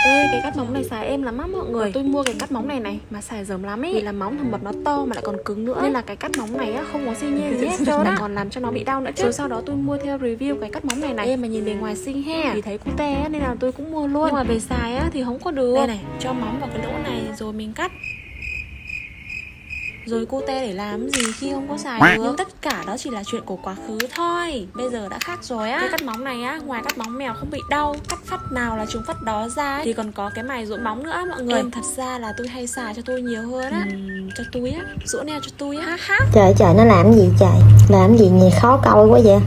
Ê, cái cắt móng này xài êm lắm á mọi người. Tôi mua cái cắt móng này này mà xài dởm lắm ấy. Vì là móng thằng mập nó to mà lại còn cứng nữa, nên là cái cắt móng này á không có xi nhê gì hết trơn á, còn làm cho nó bị đau nữa chứ. Rồi sau đó tôi mua theo review cái cắt móng này này. Ê, mà nhìn bề ngoài xinh he, thì thấy cute á nên là tôi cũng mua luôn. Nhưng mà về xài á thì không có được. Đây này, cho móng vào cái lỗ này rồi mình cắt. Rồi cute để làm gì khi không có xài được. Nhưng tất cả đó chỉ là chuyện của quá khứ thôi. Bây giờ đã khác rồi á. Cái cắt móng này á, ngoài cắt móng mèo không bị đau, cắt phát nào là trúng phát đó ra ấy, thì còn có cái mài rũa móng nữa mọi người. Em thật ra là tôi hay xài cho tôi nhiều hơn á. Cho tôi á, rũa neo cho tôi á. Ha ha. Trời trời, nó làm gì trời? Làm gì khó coi quá vậy?